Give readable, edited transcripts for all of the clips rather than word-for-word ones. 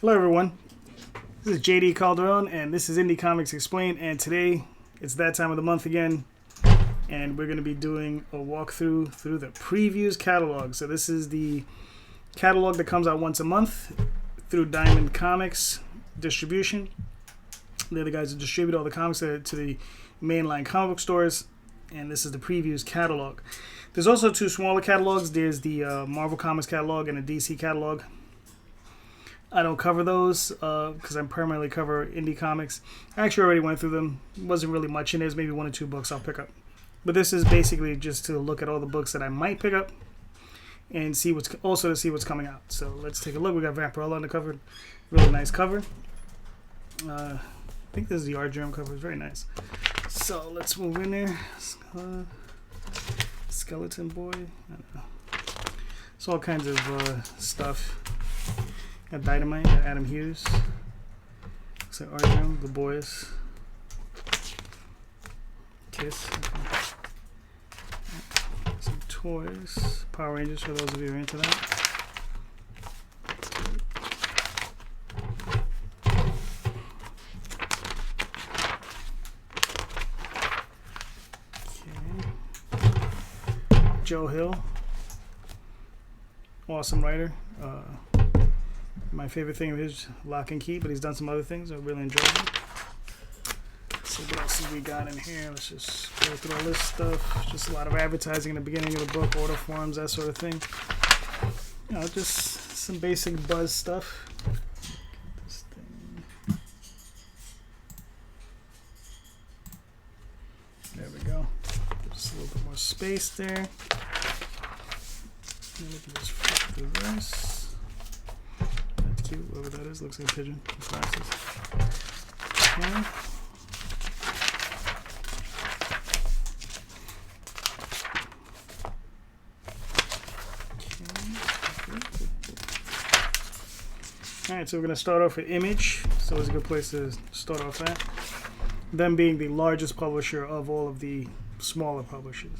Hello everyone, this is JD Calderon and this is Indie Comics Explained, and today it's that time of the month again and we're going to be doing a walkthrough through the Previews catalog. So this is the catalog that comes out once a month through Diamond Comics distribution. They're the guys that distribute all the comics to the mainline comic book stores, and this is the Previews catalog. There's also two smaller catalogs. There's the Marvel Comics catalog and a DC catalog. I don't cover those because I primarily cover indie comics. I actually already went through them. Wasn't really much in there. There's maybe one or two books I'll pick up. But this is basically just to look at all the books that I might pick up and see what's coming out. So let's take a look. We got Vampirella on the cover. Really nice cover. I think this is the art germ cover. It's very nice. So let's move in there. Skeleton Boy. I don't know. It's all kinds of stuff. Got Dynamite, got Adam Hughes. Looks like Arjun, The Boys. Kiss. Okay. Some toys. Power Rangers for those of you who are into that. Okay. Joe Hill. Awesome writer. My favorite thing of his, Lock and Key, but he's done some other things I really enjoyed them. Let's see what else we got in here. Let's just go through all this stuff. Just a lot of advertising in the beginning of the book, order forms, that sort of thing. You know, just some basic buzz stuff. This thing. There we go. Just a little bit more space there. And we can just flip through this. Whoever that is, looks like a pigeon with glasses. Okay. Alright, so we're going to start off with Image. So it's a good place to start off at. Them being the largest publisher of all of the smaller publishers.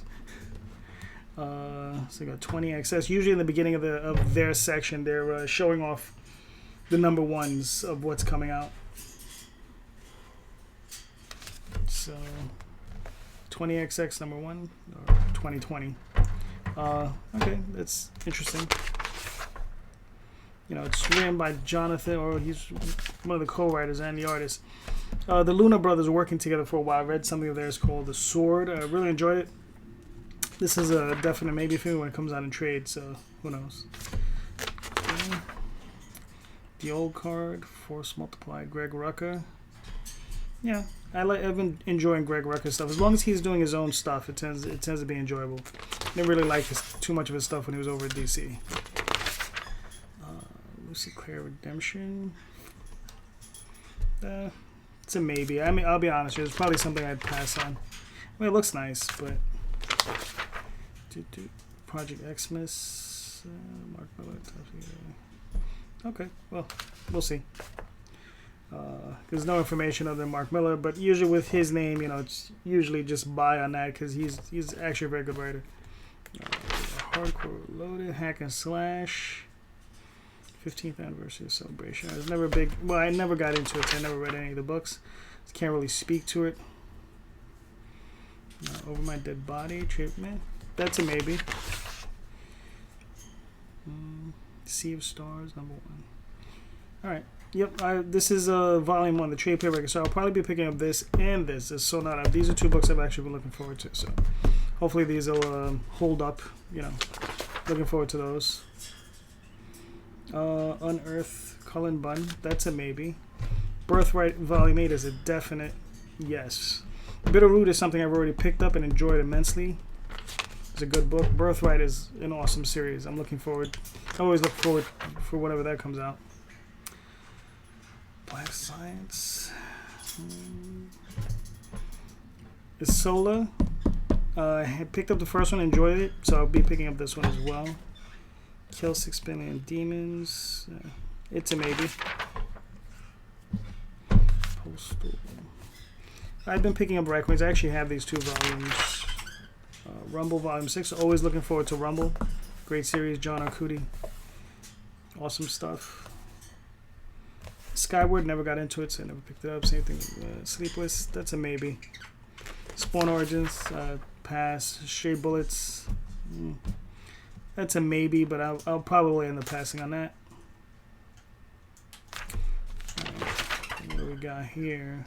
So we got 20XS. Usually in the beginning of their section, they're showing off the number ones of what's coming out. So 20XX number one, or 2020. Okay, that's interesting. You know, it's written by Jonathan, or he's one of the co-writers and the artist. The Luna brothers were working together for a while. I read something of theirs called The Sword. I really enjoyed it. This is a definite maybe for me when it comes out in trade, so who knows. Okay. The Old Card, Force Multiply, Greg Rucka. Yeah, I've been enjoying Greg Rucka's stuff. As long as he's doing his own stuff, it tends to be enjoyable. Didn't really like too much of his stuff when he was over at DC. Lucy Claire Redemption. It's a maybe. I mean, I'll be honest, it's probably something I'd pass on. I mean, it looks nice, but Project Xmas, Mark Miller. Okay, well, we'll see. There's no information other than Mark Miller, but usually with his name, you know, it's usually just buy on that because he's actually a very good writer. Hardcore Loaded, Hack and Slash, 15th Anniversary Celebration. I was never big. Well, I never got into it. So I never read any of the books. So can't really speak to it. Over My Dead Body, Treatment. That's a maybe. Sea of Stars, number one. Alright. Yep, this is volume 1, the trade paperback. So I'll probably be picking up this and this. So not these are two books I've actually been looking forward to. So hopefully these will hold up. You know, looking forward to those. Unearth, Cullen Bunn. That's a maybe. Birthright Volume 8 is a definite yes. Bitterroot is something I've already picked up and enjoyed immensely. It's a good book. Birthright is an awesome series. I'm looking forward. I always look forward for whatever that comes out. Black Science. Isola. I had picked up the first one, enjoyed it, so I'll be picking up this one as well. Kill 6 Billion Demons. It's a maybe. Postal. I've been picking up Raccoons. I actually have these two volumes. Rumble Volume 6. Always looking forward to Rumble. Great series. John Arcudi. Awesome stuff. Skyward, never got into it, so I never picked it up. Same thing with Sleepless, that's a maybe. Spawn Origins, pass. Stray Bullets, that's a maybe, but I'll probably end up passing on that. What do we got here?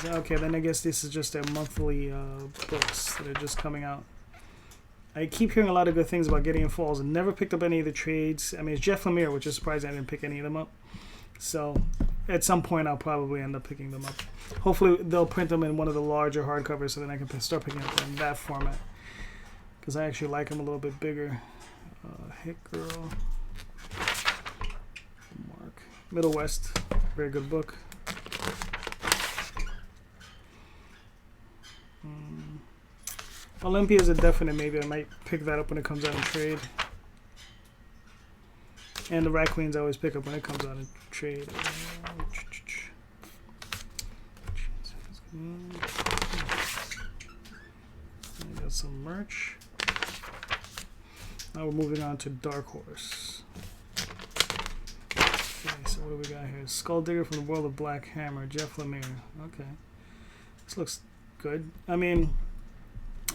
Okay, then I guess this is just their monthly books that are just coming out. I keep hearing a lot of good things about Gideon Falls and never picked up any of the trades. I mean, it's Jeff Lemire, which is surprising I didn't pick any of them up. So at some point, I'll probably end up picking them up. Hopefully, they'll print them in one of the larger hardcovers so then I can start picking up in that format. Because I actually like them a little bit bigger. Hit Girl. Mark. Middle West. Very good book. Olympia is a definite maybe. I might pick that up when it comes out in trade. And the Rat Queens I always pick up when it comes out in trade. I got some merch. Now we're moving on to Dark Horse. Okay, so what do we got here? Skull Digger from the World of Black Hammer, Jeff Lemire. Okay. This looks good. I mean,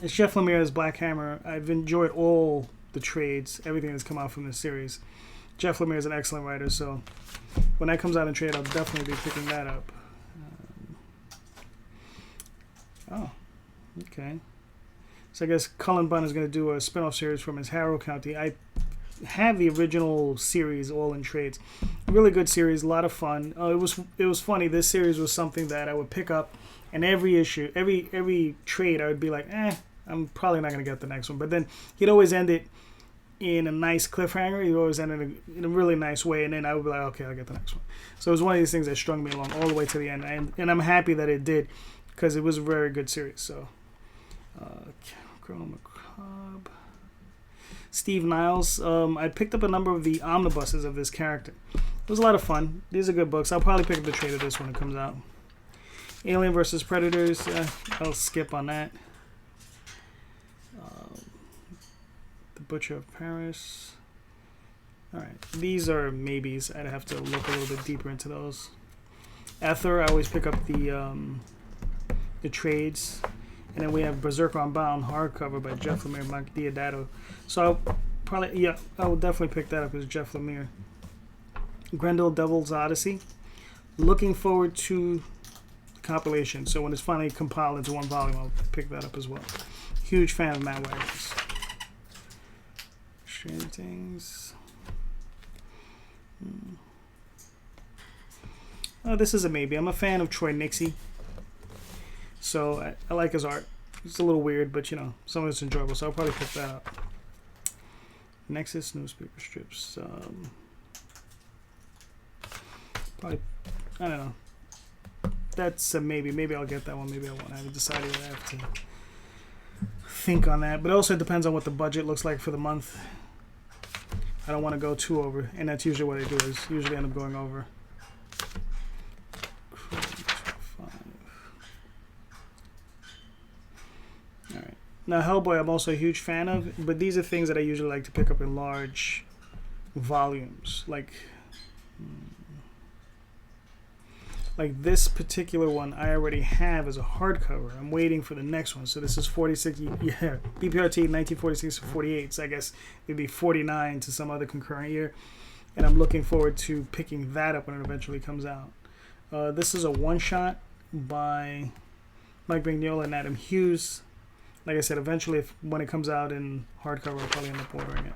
it's Jeff Lemire's Black Hammer. I've enjoyed all the trades, everything that's come out from this series. Jeff Lemire is an excellent writer, so when that comes out in trade, I'll definitely be picking that up. Oh, okay. So I guess Cullen Bunn is going to do a spin-off series from his Harrow County. I have the original series all in trades. Really good series, a lot of fun. It was funny. This series was something that I would pick up, and every issue, every trade, I would be like, I'm probably not going to get the next one. But then he'd always end it in a nice cliffhanger. He'd always end it in a really nice way, and then I would be like, okay, I'll get the next one. So it was one of these things that strung me along all the way to the end, and I'm happy that it did, because it was a very good series. So, Colonel McCobb. Steve Niles. I picked up a number of the omnibuses of this character. It was a lot of fun. These are good books. I'll probably pick up the trade of this when it comes out. Alien vs. Predators. I'll skip on that. The Butcher of Paris. Alright. These are maybes. I'd have to look a little bit deeper into those. Ether. I always pick up the trades. And then we have Berserker Unbound hardcover by Jeff Lemire and Mike Diodato. So I will definitely pick that up as Jeff Lemire. Grendel Devil's Odyssey. Looking forward to the compilation. So when it's finally compiled into one volume, I'll pick that up as well. Huge fan of Matt Wagner's. Stranger Things. Oh, this is a maybe. I'm a fan of Troy Nixie. So I like his art. It's a little weird, but some of it's enjoyable. So I'll probably pick that up. Nexus newspaper strips. Probably, I don't know. That's a maybe. Maybe I'll get that one. Maybe I won't. I haven't decided. I have to think on that. But it also depends on what the budget looks like for the month. I don't want to go too over, and that's usually what I do. Is usually end up going over. Now, Hellboy, I'm also a huge fan of, but these are things that I usually like to pick up in large volumes. Like this particular one, I already have as a hardcover. I'm waiting for the next one. So this is 46, BPRT 1946 to 48. So I guess it'd be 49 to some other concurrent year. And I'm looking forward to picking that up when it eventually comes out. This is a one-shot by Mike Mignola and Adam Hughes. Like I said, eventually, when it comes out in hardcover, I'll probably end up ordering it.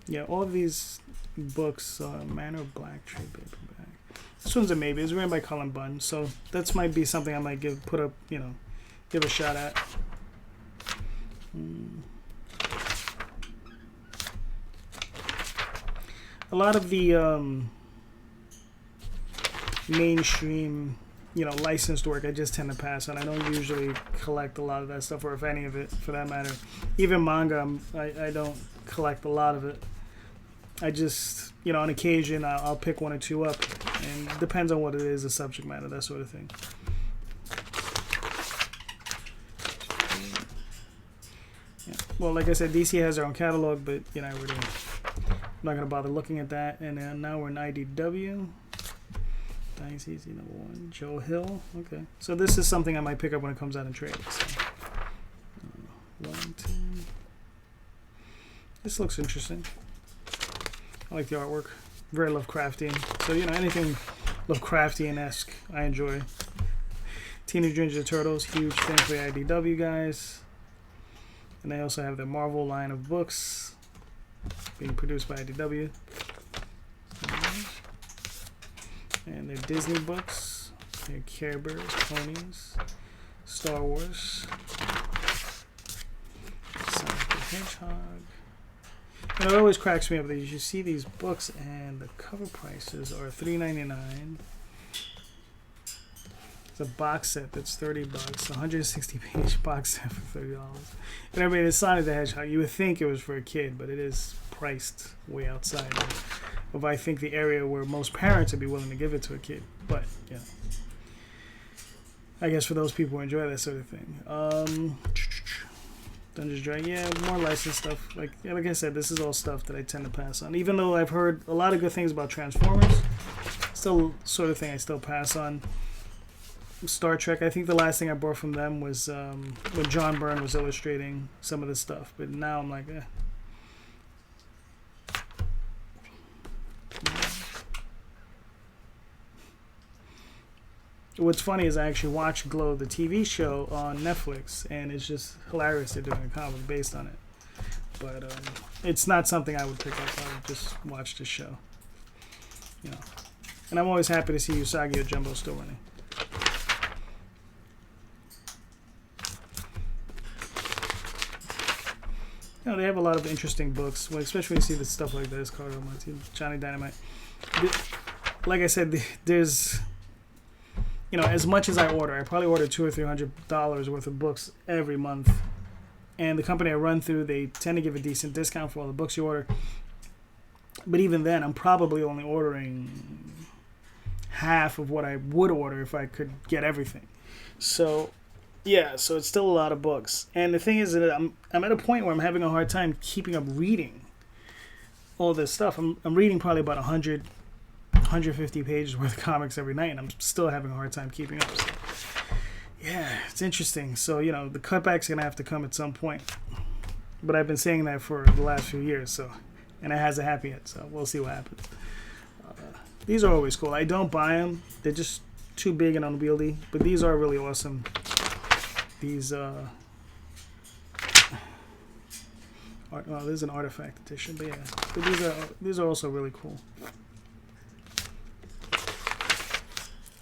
Yeah, all of these books, Manor of Black trade paperback. This one's a maybe. It's written by Cullen Bunn, so that might be something I might give a shot at. A lot of the mainstream, licensed work, I just tend to pass on. I don't usually collect a lot of that stuff, or if any of it, for that matter. Even manga, I don't collect a lot of it. I just, on occasion, I'll pick one or two up, and it depends on what it is, the subject matter, that sort of thing. well, like I said, DC has their own catalog, but you know, I'm not gonna bother looking at that. And then now we're in IDW. Dynasty #1, Joe Hill. Okay, so this is something I might pick up when it comes out in trade. So, 1, 2. This looks interesting. I like the artwork. Very Lovecraftian. So you know, anything Lovecraftian-esque, I enjoy. Teenage Ninja Turtles, huge thing for the IDW guys. And they also have their Marvel line of books being produced by IDW. And their Disney books, their Care Bears, Ponies, Star Wars, Sonic the Hedgehog. And it always cracks me up that you see these books and the cover prices are $3.99. It's a box set that's $30, 160-page box set for $30. And I mean, it's Sonic the Hedgehog. You would think it was for a kid, but it is priced way outside of I think the area where most parents would be willing to give it to a kid. But yeah, I guess for those people who enjoy that sort of thing. Dungeons Dragons, yeah, more licensed stuff. Like I said, this is all stuff that I tend to pass on. Even though I've heard a lot of good things about Transformers, still sort of thing I still pass on. Star Trek, I think the last thing I bought from them was when John Byrne was illustrating some of the stuff. But now I'm like, eh. What's funny is I actually watched Glow, the TV show on Netflix, and it's just hilarious they're doing a comic based on it. But it's not something I would pick up. I would just watch the show. You know. And I'm always happy to see Usagi or Jumbo still running. You know, they have a lot of interesting books, especially when you see the stuff like this, Calderon, Johnny Dynamite. Like I said, there's, you know, as much as I order, I probably order $200 or $300 worth of books every month. And the company I run through, they tend to give a decent discount for all the books you order. But even then, I'm probably only ordering half of what I would order if I could get everything. So, yeah, so it's still a lot of books. And the thing is that I'm at a point where I'm having a hard time keeping up reading all this stuff. I'm reading probably about 150 pages worth of comics every night, and I'm still having a hard time keeping up. So, yeah, it's interesting. So, you know, the cutback's going to have to come at some point. But I've been saying that for the last few years, so, and it hasn't happened yet, so we'll see what happens. These are always cool. I don't buy them. They're just too big and unwieldy, but these are really awesome. These, well, there's an artifact edition, but yeah. But these are also really cool.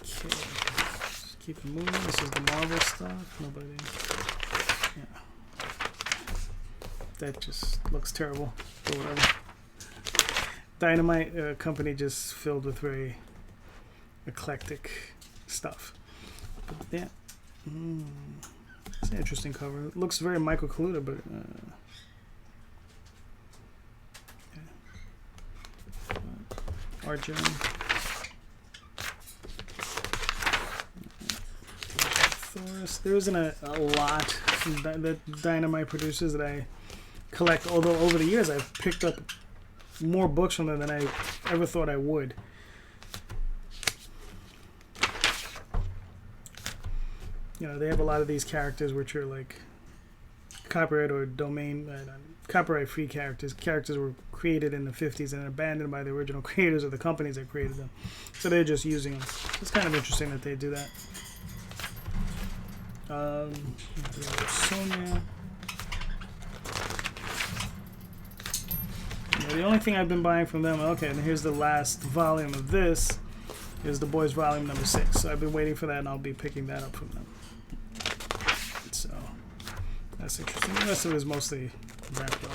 Okay. Just keep it moving. This is the Marvel stuff. Nobody. Yeah. That just looks terrible, or whatever. Dynamite company just filled with very eclectic stuff. But yeah. It's an interesting cover. It looks very Michael Kaluta, but yeah. Art Journal. Thoris. There isn't a lot that Dynamite produces that I collect, although over the years I've picked up more books from them than I ever thought I would. You know, they have a lot of these characters which are like copyright or domain, copyright-free characters. Characters were created in the 50s and abandoned by the original creators of the companies that created them. So they're just using them. It's kind of interesting that they do that. Sonia. Yeah, the only thing I've been buying from them, okay, and here's the last volume of this, is The Boys volume number 6. So I've been waiting for that, and I'll be picking that up from them. So that's interesting. The rest of it is mostly wrapped up.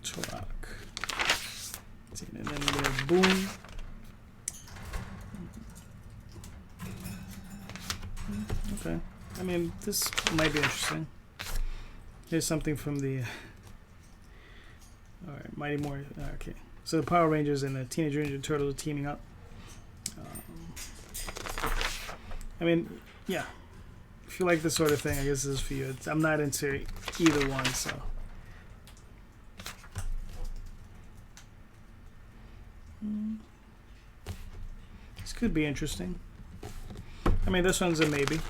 So. Turok. And then we have Boom. Okay. I mean, this might be interesting. Here's something from the... Alright, Mighty Morphin. Okay. So the Power Rangers and the Teenage Ninja Turtles are teaming up. I mean, yeah. if you like this sort of thing, I guess this is for you. I'm not into either one, so. This could be interesting. I mean, this one's a maybe.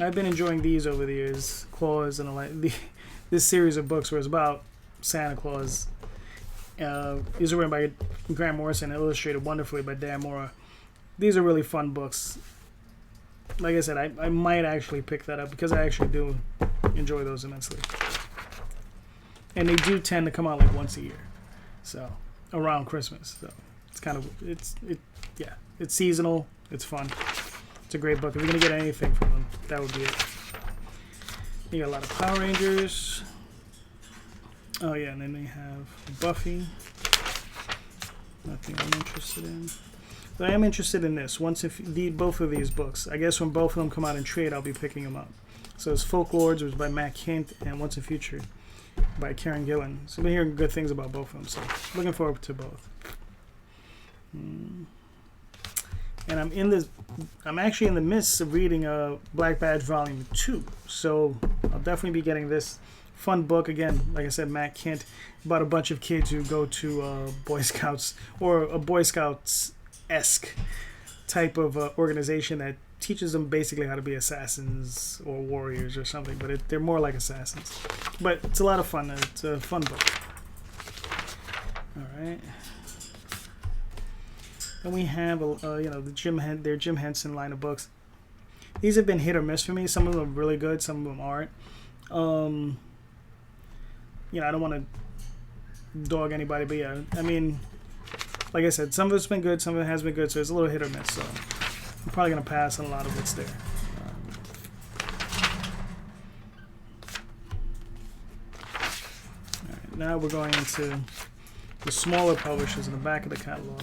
I've been enjoying these over the years, Claus and this series of books where it's about Santa Claus. These are written by Grant Morrison and illustrated wonderfully by Dan Mora. These are really fun books. Like I said, I might actually pick that up because I actually do enjoy those immensely. And they do tend to come out like once a year, so around Christmas. So it's kind of it's seasonal. It's fun. It's a great book. If you're gonna get anything from them, that would be it. You got a lot of Power Rangers. Oh yeah, and then they have Buffy. Nothing I'm interested in. But I am interested in this. Both of these books, I guess when both of them come out in trade, I'll be picking them up. So it's Folklords, which is by Matt Kint, and Once in Future by Karen Gillan. So I've been hearing good things about both of them. So looking forward to both. And I'm actually in the midst of reading Black Badge Volume 2. So I'll definitely be getting this fun book. Again, like I said, Matt Kint, about a bunch of kids who go to Boy Scouts, or a Boy Scouts-esque type of organization that teaches them basically how to be assassins or warriors or something. But they're more like assassins. But it's a lot of fun. It's a fun book. All right. And we have, their Jim Henson line of books. These have been hit or miss for me. Some of them are really good. Some of them aren't. I don't want to dog anybody, but yeah, I mean, like I said, some of it's been good, some of it has been good, so it's a little hit or miss. So I'm probably gonna pass on a lot of what's there. All right, now we're going into the smaller publishers in the back of the catalog.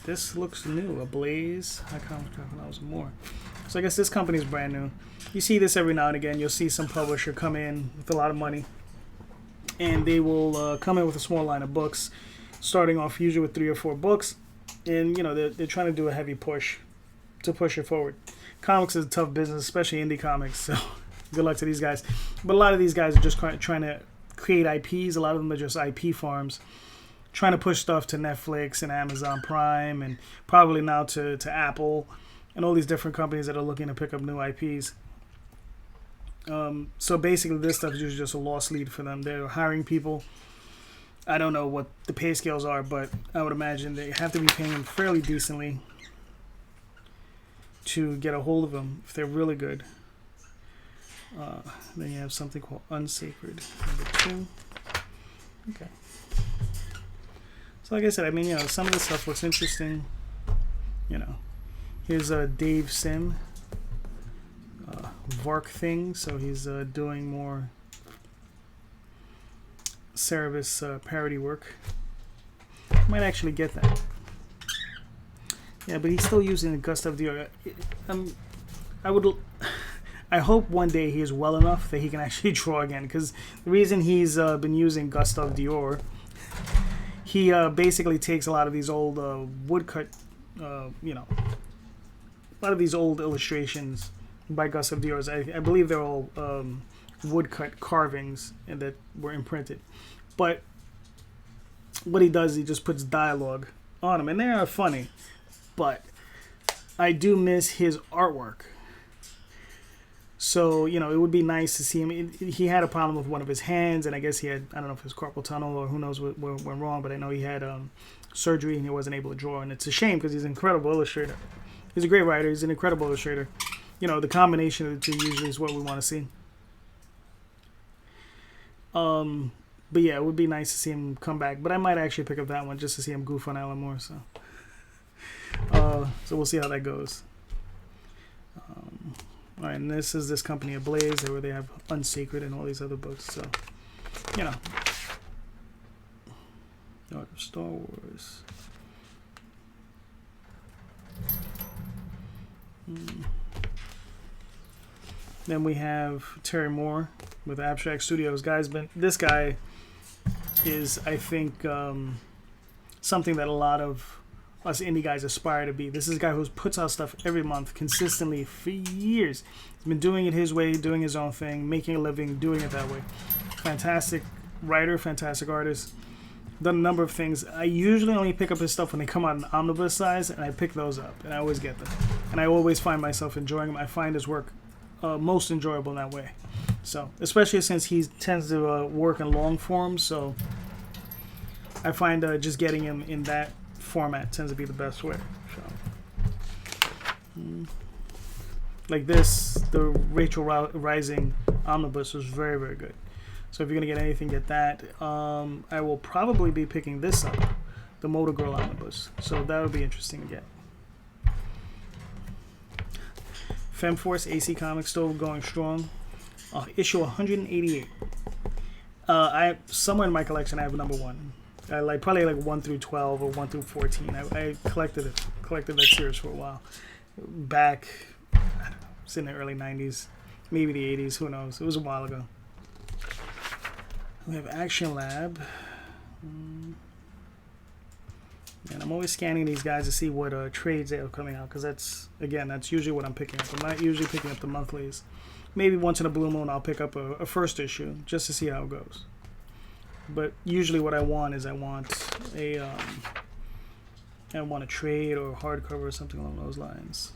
This looks new. Ablaze, High Comics, Crocodiles, and more. So I guess this company is brand new. You see this every now and again. You'll see some publisher come in with a lot of money, and they will come in with a small line of books, starting off usually with 3 or 4 books, and they're trying to do a heavy push to push it forward. Comics is a tough business, especially indie comics. So good luck to these guys. But a lot of these guys are just trying to create IPs. A lot of them are just IP farms, trying to push stuff to Netflix and Amazon Prime, and probably now to Apple and all these different companies that are looking to pick up new IPs. So basically this stuff is usually just a lost lead for them. They're hiring people. I don't know what the pay scales are, but I would imagine they have to be paying them fairly decently to get a hold of them if they're really good. Then you have something called Unsacred, number 2. Okay. So like I said, I mean, some of this stuff looks interesting. Here's Dave Sim, Vark thing. So he's doing more Cerebus parody work. Might actually get that. Yeah, but he's still using the Gustave Dior. I hope one day he is well enough that he can actually draw again. Because the reason he's been using Gustave Dior, he basically takes a lot of these old woodcut, a lot of these old illustrations by Gustave Dior. I believe they're all woodcut carvings and that were imprinted. But what he does, he just puts dialogue on them, and they are funny. But I do miss his artwork. So, it would be nice to see him. He had a problem with one of his hands, and I guess he had, I don't know if it was carpal tunnel or who knows what went wrong, but I know he had surgery and he wasn't able to draw. And it's a shame because he's an incredible illustrator. He's a great writer. He's an incredible illustrator. The combination of the two usually is what we want to see. But yeah, it would be nice to see him come back. But I might actually pick up that one just to see him goof on Alan Moore. So we'll see how that goes. All right, and this is this company Ablaze, where they have Unsacred and all these other books. So, Art of Star Wars. Then we have Terry Moore with Abstract Studios. This guy is, I think, something that a lot of us indie guys aspire to be. This is a guy who puts out stuff every month consistently for years. He's been doing it his way, doing his own thing, making a living, doing it that way. Fantastic writer, fantastic artist. Done a number of things. I usually only pick up his stuff when they come out in omnibus size, and I pick those up, and I always get them. And I always find myself enjoying them. I find his work most enjoyable in that way. So, especially since he tends to work in long form, so I find just getting him in that format tends to be the best way. So, like this, the Rachel Rising omnibus was very, very good. So if you're gonna get anything, get that. I will probably be picking this up, the Motor Girl omnibus. So that would be interesting to get. Femforce AC Comics still going strong. Issue 188. Somewhere in my collection I have number 1. I probably 1 through 12 or 1 through 14. I collected that series for a while. Back, I don't know, it's in the early 90s, maybe the 80s, who knows. It was a while ago. We have Action Lab. And I'm always scanning these guys to see what trades they are coming out, because that's usually what I'm picking up. I'm not usually picking up the monthlies. Maybe once in a blue moon I'll pick up a first issue just to see how it goes. But usually what I want is I want a trade or a hardcover or something along those lines.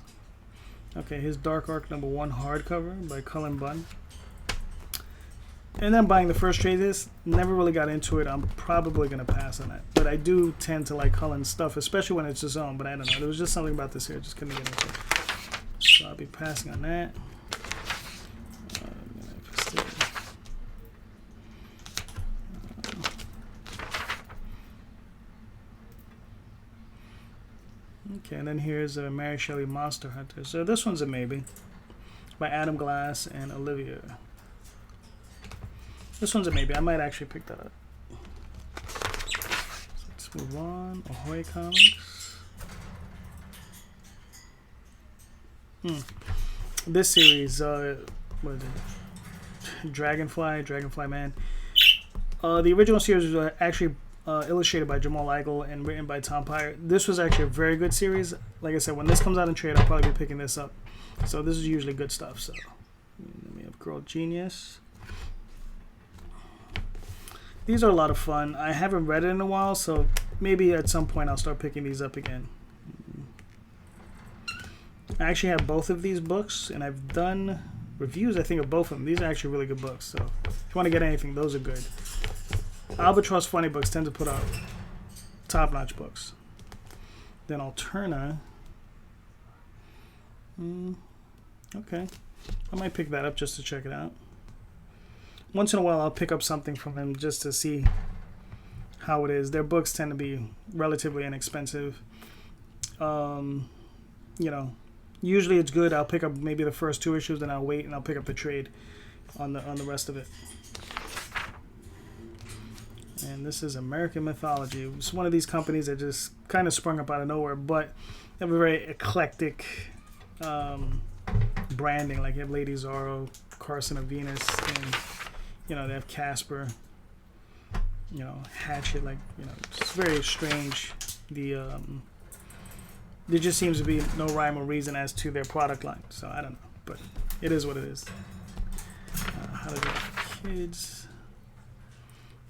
Okay, his Dark Arc #1 hardcover by Cullen Bunn. And then buying the first trade this, never really got into it. I'm probably going to pass on that. But I do tend to like Cullen's stuff, especially when it's his own. But I don't know. There was just something about this here I just couldn't get into it. So I'll be passing on that. Okay, and then here's Mary Shelley Monster Hunter. So this one's a maybe. By Adam Glass and Olivia. This one's a maybe. I might actually pick that up. So let's move on. Ahoy Comics. This series, what is it? Dragonfly Man. The original series was actually illustrated by Jamal Igle and written by Tom Peyer. This was actually a very good series. Like I said, when this comes out in trade, I'll probably be picking this up. So this is usually good stuff. So then we have Girl Genius. These are a lot of fun. I haven't read it in a while, so maybe at some point I'll start picking these up again. I actually have both of these books, and I've done reviews, I think, of both of them. These are actually really good books, so if you want to get anything, those are good. Albatross Funny Books tend to put out top-notch books. Then Alterna. Okay. I might pick that up just to check it out. Once in a while, I'll pick up something from him just to see how it is. Their books tend to be relatively inexpensive. You know, usually it's good. I'll pick up maybe the first 2 issues, then I'll wait and I'll pick up the trade on the rest of it. And this is American Mythology. It's one of these companies that just kind of sprung up out of nowhere, but they have a very eclectic branding. Like you have Lady Zorro, Carson of Venus, and you know, they have Casper, you know, Hatchet, like, you know, it's very strange. There just seems to be no rhyme or reason as to their product line. So I don't know, but it is what it is. How to Get Kids,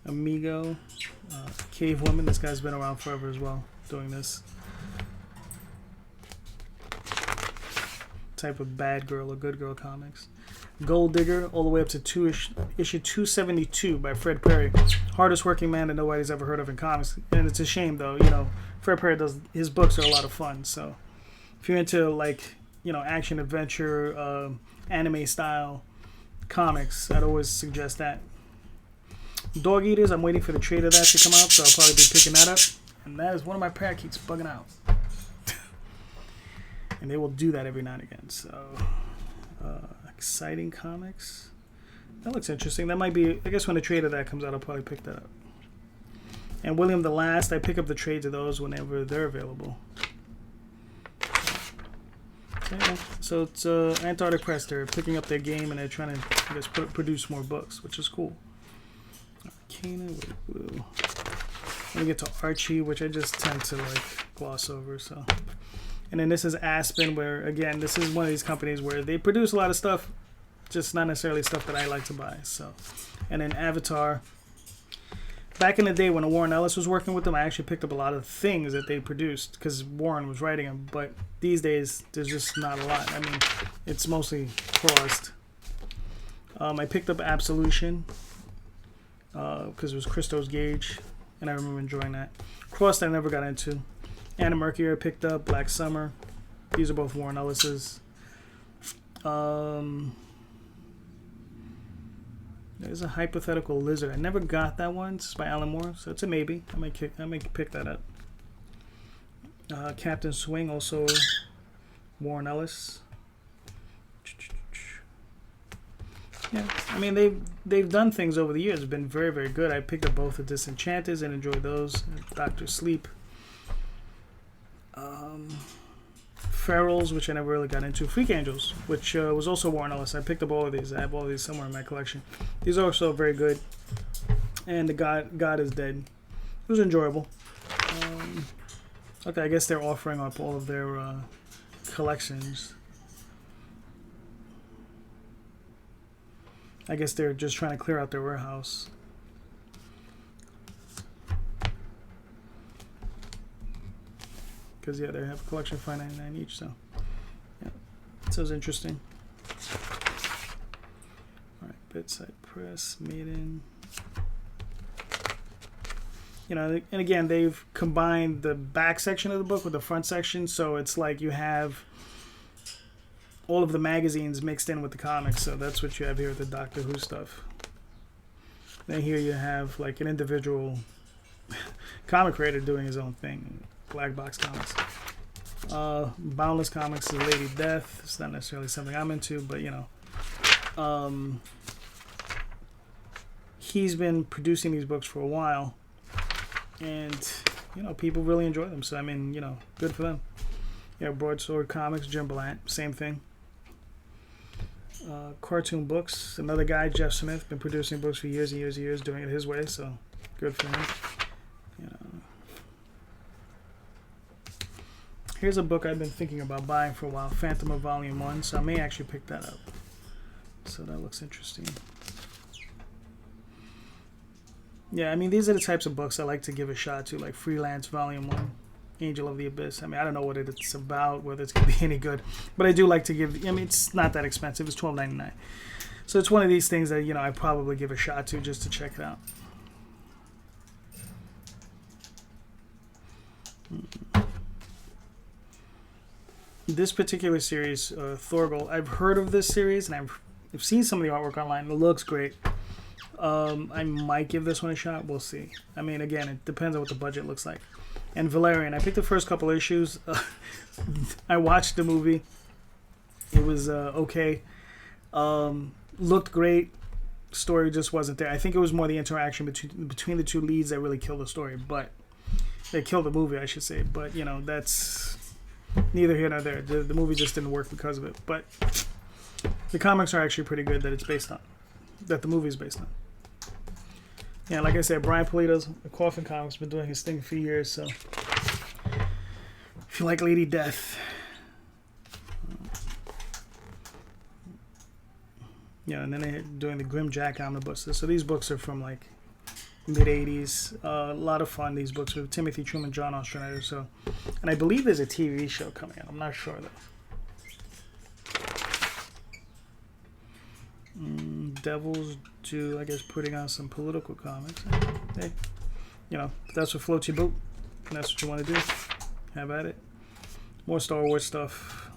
Amigo, Cave Woman. This guy's been around forever as well, doing this type of bad girl or good girl comics. Gold Digger, all the way up to issue 272 by Fred Perry. Hardest working man that nobody's ever heard of in comics. And it's a shame, though. You know, Fred Perry his books are a lot of fun. So if you're into, like, you know, action, adventure, anime style comics, I'd always suggest that. Dog Eaters, I'm waiting for the trade of that to come out, so I'll probably be picking that up. And that is one of my parakeets bugging out. And they will do that every now and again. So, Exciting Comics. That looks interesting. That might be, I guess when the trade of that comes out, I'll probably pick that up. And William the Last, I pick up the trades of those whenever they're available. Okay, so it's Antarctic Press. They're picking up their game and they're trying to, I guess, produce more books, which is cool. Arcana, Blue. Then we get to Archie, which I just tend to like gloss over. So, and then this is Aspen, where again, this is one of these companies where they produce a lot of stuff, just not necessarily stuff that I like to buy. So, and then Avatar. Back in the day when Warren Ellis was working with them, I actually picked up a lot of things that they produced because Warren was writing them. But these days, there's just not a lot. I mean, it's mostly crossed. I picked up Absolution because it was Christos Gage, and I remember enjoying that. Crossed, I never got into. Anna Mercury, I picked up. Black Summer. These are both Warren Ellis's. There's a Hypothetical Lizard. I never got that one. It's by Alan Moore, so it's a maybe. I might pick that up. Captain Swing, also Warren Ellis. Yeah, I mean they've done things over the years. It's been very, very good. I picked up both the Disenchanters and enjoyed those. Doctor Sleep. Ferals, which I never really got into. Freak Angels, which was also Warren Ellis. I picked up all of these. I have all of these somewhere in my collection. These are also very good. And the God is Dead. It was enjoyable. Okay, I guess they're offering up all of their collections. I guess they're just trying to clear out their warehouse. Because, yeah, they have a collection of $5.99 each, so, yeah. So it's interesting. All right, Bedside Press, Maiden. You know, and again, they've combined the back section of the book with the front section, so it's like you have all of the magazines mixed in with the comics, so that's what you have here with the Doctor Who stuff. Then here you have, like, an individual comic creator doing his own thing. Black Box Comics. Boundless Comics is Lady Death. It's not necessarily something I'm into, but you know, he's been producing these books for a while, and you know, people really enjoy them. So I mean, you know, good for them. Yeah, Broadsword Comics, Jim Blant, same thing. Cartoon Books, another guy, Jeff Smith, been producing books for years and years and years, doing it his way. So good for him. You know. Here's a book I've been thinking about buying for a while, Phantom of Volume 1, so I may actually pick that up. So that looks interesting. Yeah, I mean, these are the types of books I like to give a shot to, like Freelance Volume 1, Angel of the Abyss. I mean, I don't know what it's about, whether it's going to be any good, but I do like to give, I mean, it's not that expensive. It's $12.99. So it's one of these things that, you know, I probably give a shot to just to check it out. This particular series, Thorgal, I've heard of this series, and I've seen some of the artwork online. It looks great. I might give this one a shot. We'll see. I mean, again, it depends on what the budget looks like. And Valerian, I picked the first couple issues. I watched the movie. It was okay. Looked great. Story just wasn't there. I think it was more the interaction between the two leads that really killed the story. But they killed the movie, I should say. But, you know, that's neither here nor there. The movie just didn't work because of it. But the comics are actually pretty good that it's based on. That the movie is based on. Yeah, like I said, Brian Pulido's Coffin Comics been doing his thing for years, so if you like Lady Death. Yeah, and then they're doing the Grim Jack omnibuses. So these books are from like mid-'80s. A lot of fun, these books with Timothy Truman, John Ostrander. So, and I believe there's a TV show coming out. I'm not sure though. Devil's Due, I guess, putting on some political comics. Hey, you know, if that's what floats your boat, and that's what you want to do, have at it. More Star Wars stuff.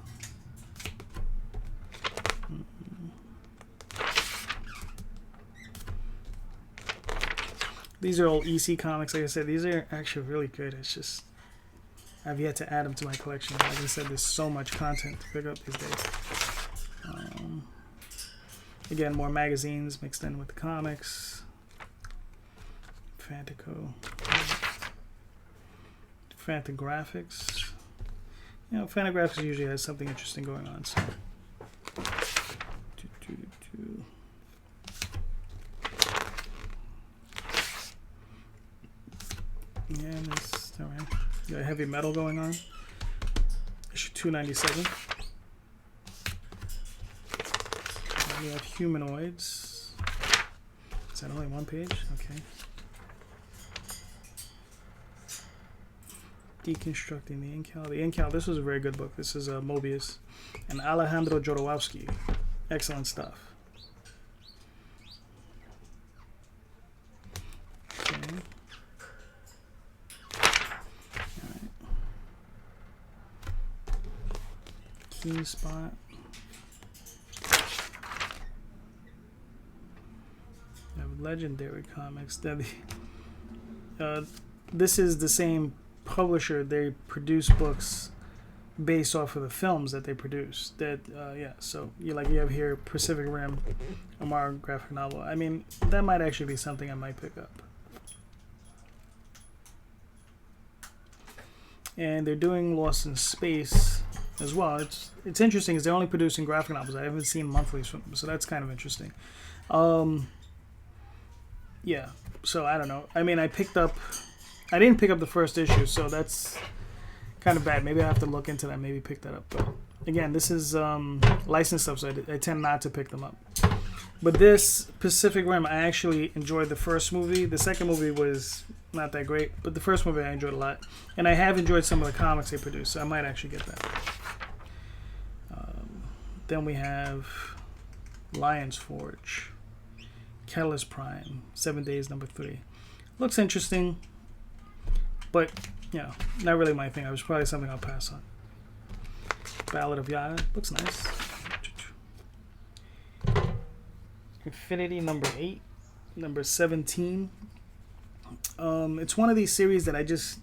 These are all EC comics. Like I said, these are actually really good. It's just I've yet to add them to my collection. Like I said, there's so much content to pick up these days. Again, more magazines mixed in with the comics. Fantaco. Fantagraphics. You know, Fantagraphics usually has something interesting going on. So. Batman is all right. Got heavy metal going on. Issue 297. We have humanoids. Is that only one page? Okay. Deconstructing the Incal. The Incal, this was a very good book. This is Mobius and Alejandro Jodorowsky. Excellent stuff. Okay. Alright. Keen Spot. We have Legendary Comics. This is the same publisher. They produce books based off of the films that they produce. Yeah, so you have here Pacific Rim, a Marvel graphic novel. I mean, that might actually be something I might pick up. And they're doing Lost in Space as well. It's interesting because they're only producing graphic novels. I haven't seen monthlies from them, so that's kind of interesting. Yeah, so I don't know. I mean, I didn't pick up the first issue, so that's kind of bad. Maybe I have to look into that, maybe pick that up. But again, this is licensed stuff, so I tend not to pick them up. But this Pacific Rim, I actually enjoyed the first movie. The second movie was not that great, but the first movie I enjoyed a lot. And I have enjoyed some of the comics they produced, so I might actually get that. Then we have Lion's Forge, Catalyst Prime, 7 Days, number 3. Looks interesting, but, not really my thing. It was probably something I'll pass on. Ballad of Yada, looks nice. Infinity, number 8, number 17. It's one of these series that I just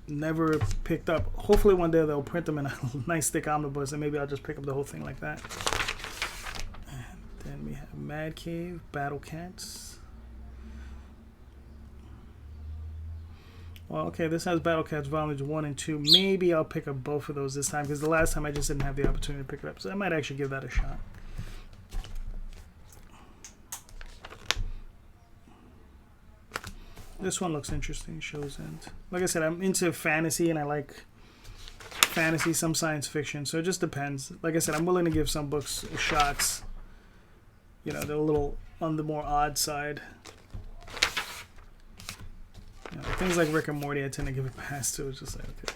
never picked up. Hopefully one day they'll print them in a nice thick omnibus and maybe I'll just pick up the whole thing like that. And then we have Mad Cave, Battle Cats. Well, okay, this has Battle Cats volumes 1 and 2. Maybe I'll pick up both of those this time because the last time I just didn't have the opportunity to pick it up. So I might actually give that a shot. This one looks interesting. Show's End. Like I said, I'm into fantasy and I like fantasy, some science fiction. So it just depends. Like I said, I'm willing to give some books shots. They're a little on the more odd side. Things like Rick and Morty, I tend to give a pass to. It's just like, okay.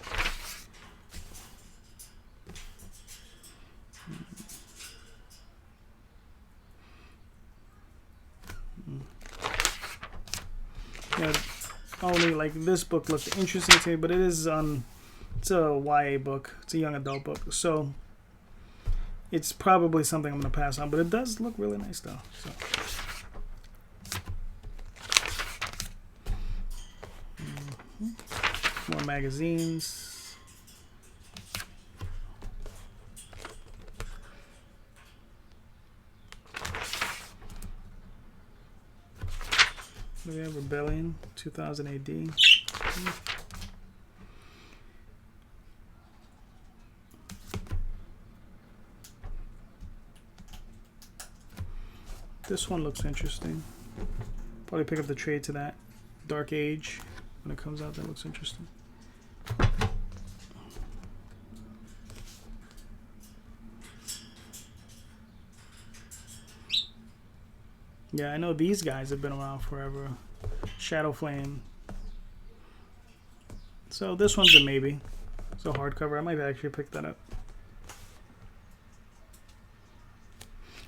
Only like this book looked interesting to me, but it's a YA book. It's a young adult book, so it's probably something I'm gonna pass on. But it does look really nice though. So. More magazines. We have Rebellion, 2000 AD. This one looks interesting. Probably pick up the trade to that. Dark Age, when it comes out, that looks interesting. Yeah, I know these guys have been around forever. Shadow Flame. So this one's a maybe. It's a hardcover. I might actually pick that up.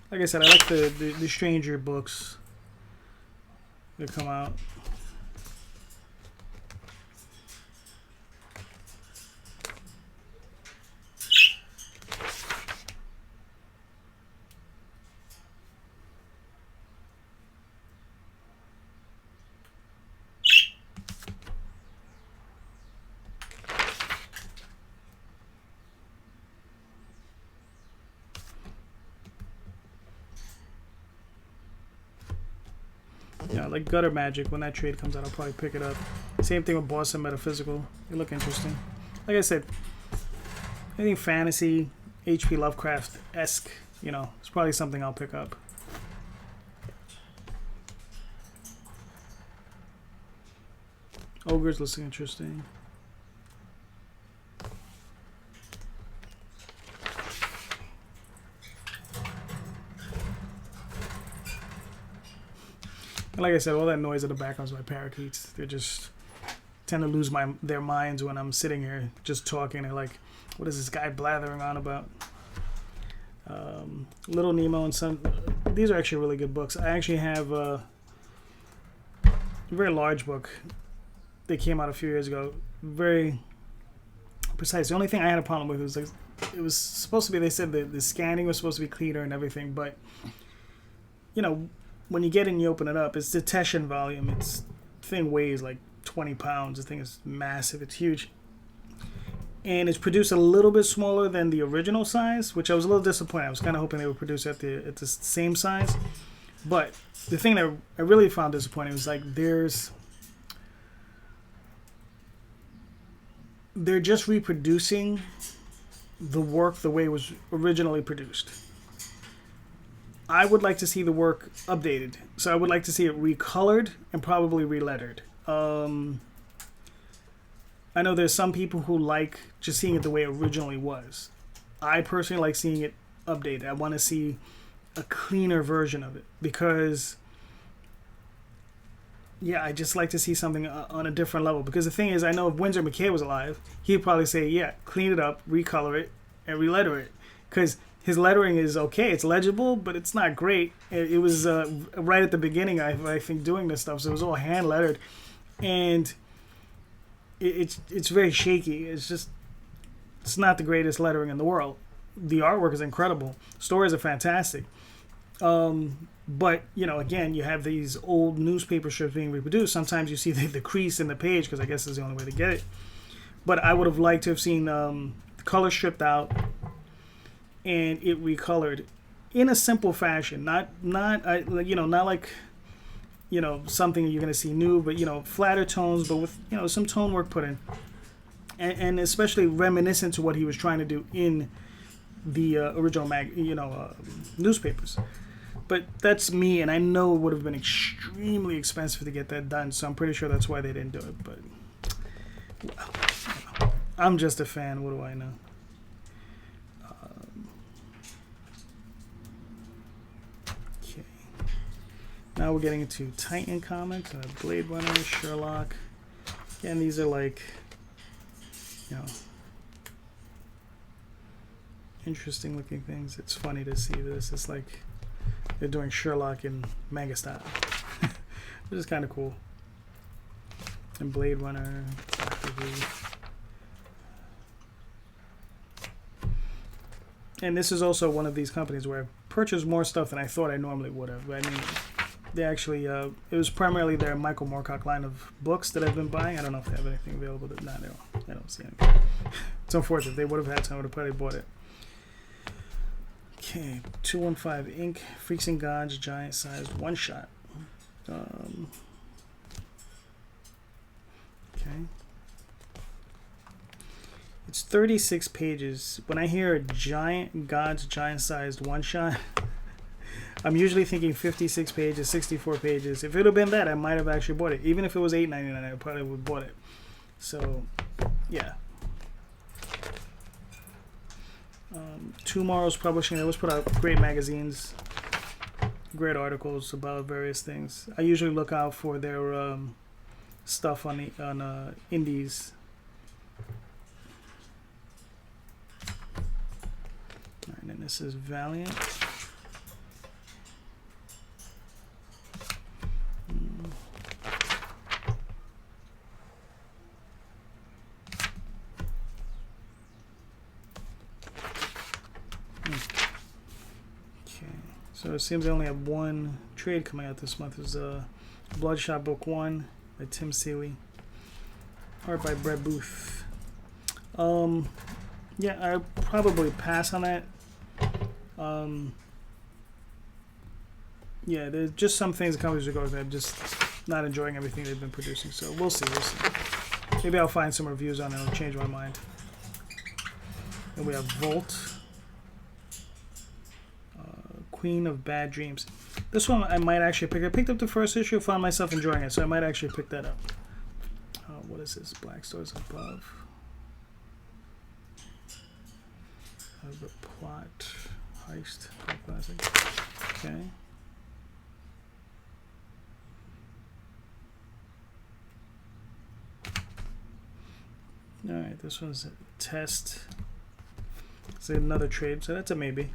Like I said, I like the Stranger books that come out. Yeah, like Gutter Magic, when that trade comes out, I'll probably pick it up. Same thing with Boston Metaphysical. They look interesting. Like I said, anything fantasy, H.P. Lovecraft-esque, it's probably something I'll pick up. Ogres looks interesting. And like I said, all that noise in the background is my parakeets. They just tend to lose their minds when I'm sitting here just talking. They're like, what is this guy blathering on about? Little Nemo and some... These are actually really good books. I actually have a very large book. They came out a few years ago. Very precise. The only thing I had a problem with was like, it was supposed to be, they said that the scanning was supposed to be cleaner and everything, but you know, when you get in, you open it up, it's the Teshin volume. It's thing weighs like 20 pounds. The thing is massive. It's huge. And it's produced a little bit smaller than the original size, which I was a little disappointed. I was kind of hoping they would produce at the same size. But the thing that I really found disappointing was like they're just reproducing the work the way it was originally produced. I would like to see the work updated. So I would like to see it recolored and probably relettered. I know there's some people who like just seeing it the way it originally was. I personally like seeing it updated. I want to see a cleaner version of it because, yeah, I just like to see something on a different level. Because the thing is, I know if Winsor McKay was alive, he'd probably say, yeah, clean it up, recolor it, and reletter it. Because his lettering is okay. It's legible, but it's not great. It was right at the beginning, I think, doing this stuff. So it was all hand lettered. And it's very shaky. It's not the greatest lettering in the world. The artwork is incredible. Stories are fantastic. But, you know, again, you have these old newspaper strips being reproduced. Sometimes you see the crease in the page because I guess it's the only way to get it. But I would have liked to have seen the color stripped out and it recolored in a simple fashion. Not like, you know, something you're going to see new, but, you know, flatter tones, but with, you know, some tone work put in. And especially reminiscent to what he was trying to do in the original newspapers. But that's me, and I know it would have been extremely expensive to get that done, so I'm pretty sure that's why they didn't do it. But well, I'm just a fan. What do I know? Okay. Now we're getting into Titan comics, Blade Runner, Sherlock. Again, these are like, you know, interesting looking things. It's funny to see this. It's like they're doing Sherlock in manga style, which is kind of cool. And Blade Runner, and this is also one of these companies where I purchased more stuff than I thought I normally would have. I mean, they actually, it was primarily their Michael Moorcock line of books that I've been buying. I don't know if they have anything available. No, I don't see anything. It's unfortunate. If they would have had some, I would have probably bought it. Okay, 215 Inc. Freaks and Gods, giant size, one shot. Okay. It's 36 pages. When I hear a giant Gods, giant sized one shot, I'm usually thinking 56 pages, 64 pages. If it would have been that, I might have actually bought it. Even if it was $8.99, I probably would have bought it. So, yeah. Tomorrow's Publishing, they always put out great magazines, great articles about various things. I usually look out for their stuff on indies. And then this is Valiant. So it seems I only have one trade coming out this month. It's Bloodshot Book 1 by Tim Seeley. Art by Brett Booth. Yeah, I'll probably pass on that. Yeah, there's just some things the companies are going with. I'm just not enjoying everything they've been producing. So we'll see. Maybe I'll find some reviews on it and I'll change my mind. Then we have Volt. Queen of Bad Dreams. This one I might actually pick. I picked up the first issue, found myself enjoying it, so I might actually pick that up. what is this? Black Stars Above. The Plot. Heist. Classic. Okay. Alright, this one's a test. It's another trade, so that's a maybe.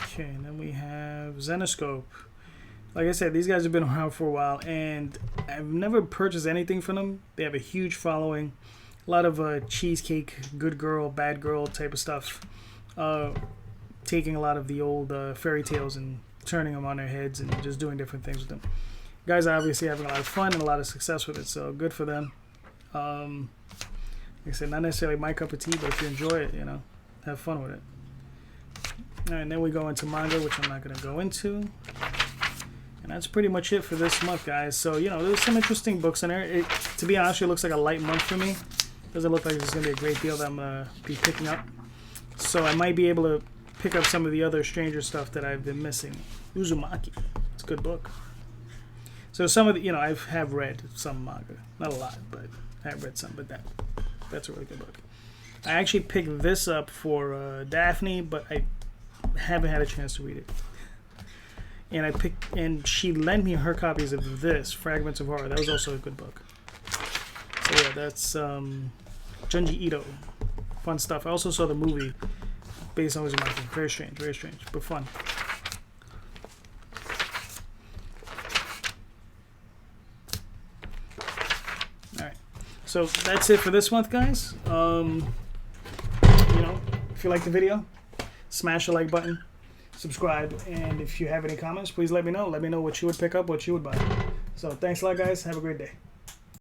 Okay, and then we have Zenoscope. Like I said, these guys have been around for a while, and I've never purchased anything from them. They have a huge following. A lot of cheesecake, good girl, bad girl type of stuff. Taking a lot of the old fairy tales and turning them on their heads and just doing different things with them. Guys are obviously having a lot of fun and a lot of success with it, so good for them. Like I said, not necessarily my cup of tea, but if you enjoy it, you know, have fun with it. All right, and then we go into manga, which I'm not going to go into. And that's pretty much it for this month, guys. So, you know, there's some interesting books in there. To be honest, it looks like a light month for me. Doesn't look like there's going to be a great deal that I'm going to be picking up. So I might be able to pick up some of the other Stranger stuff that I've been missing. Uzumaki. It's a good book. So some of the, you know, I have read some manga. Not a lot, but I have read some. But that's a really good book. I actually picked this up for Daphne, but I haven't had a chance to read it. And she lent me her copies of this, Fragments of Horror. That was also a good book. So yeah, that's Junji Ito. Fun stuff. I also saw the movie based on Uzumaki. Very strange, but fun. Alright. So that's it for this month, guys. You know, if you like the video, smash the like button, subscribe, and if you have any comments, please let me know. Let me know what you would pick up, what you would buy. So thanks a lot, guys. Have a great day.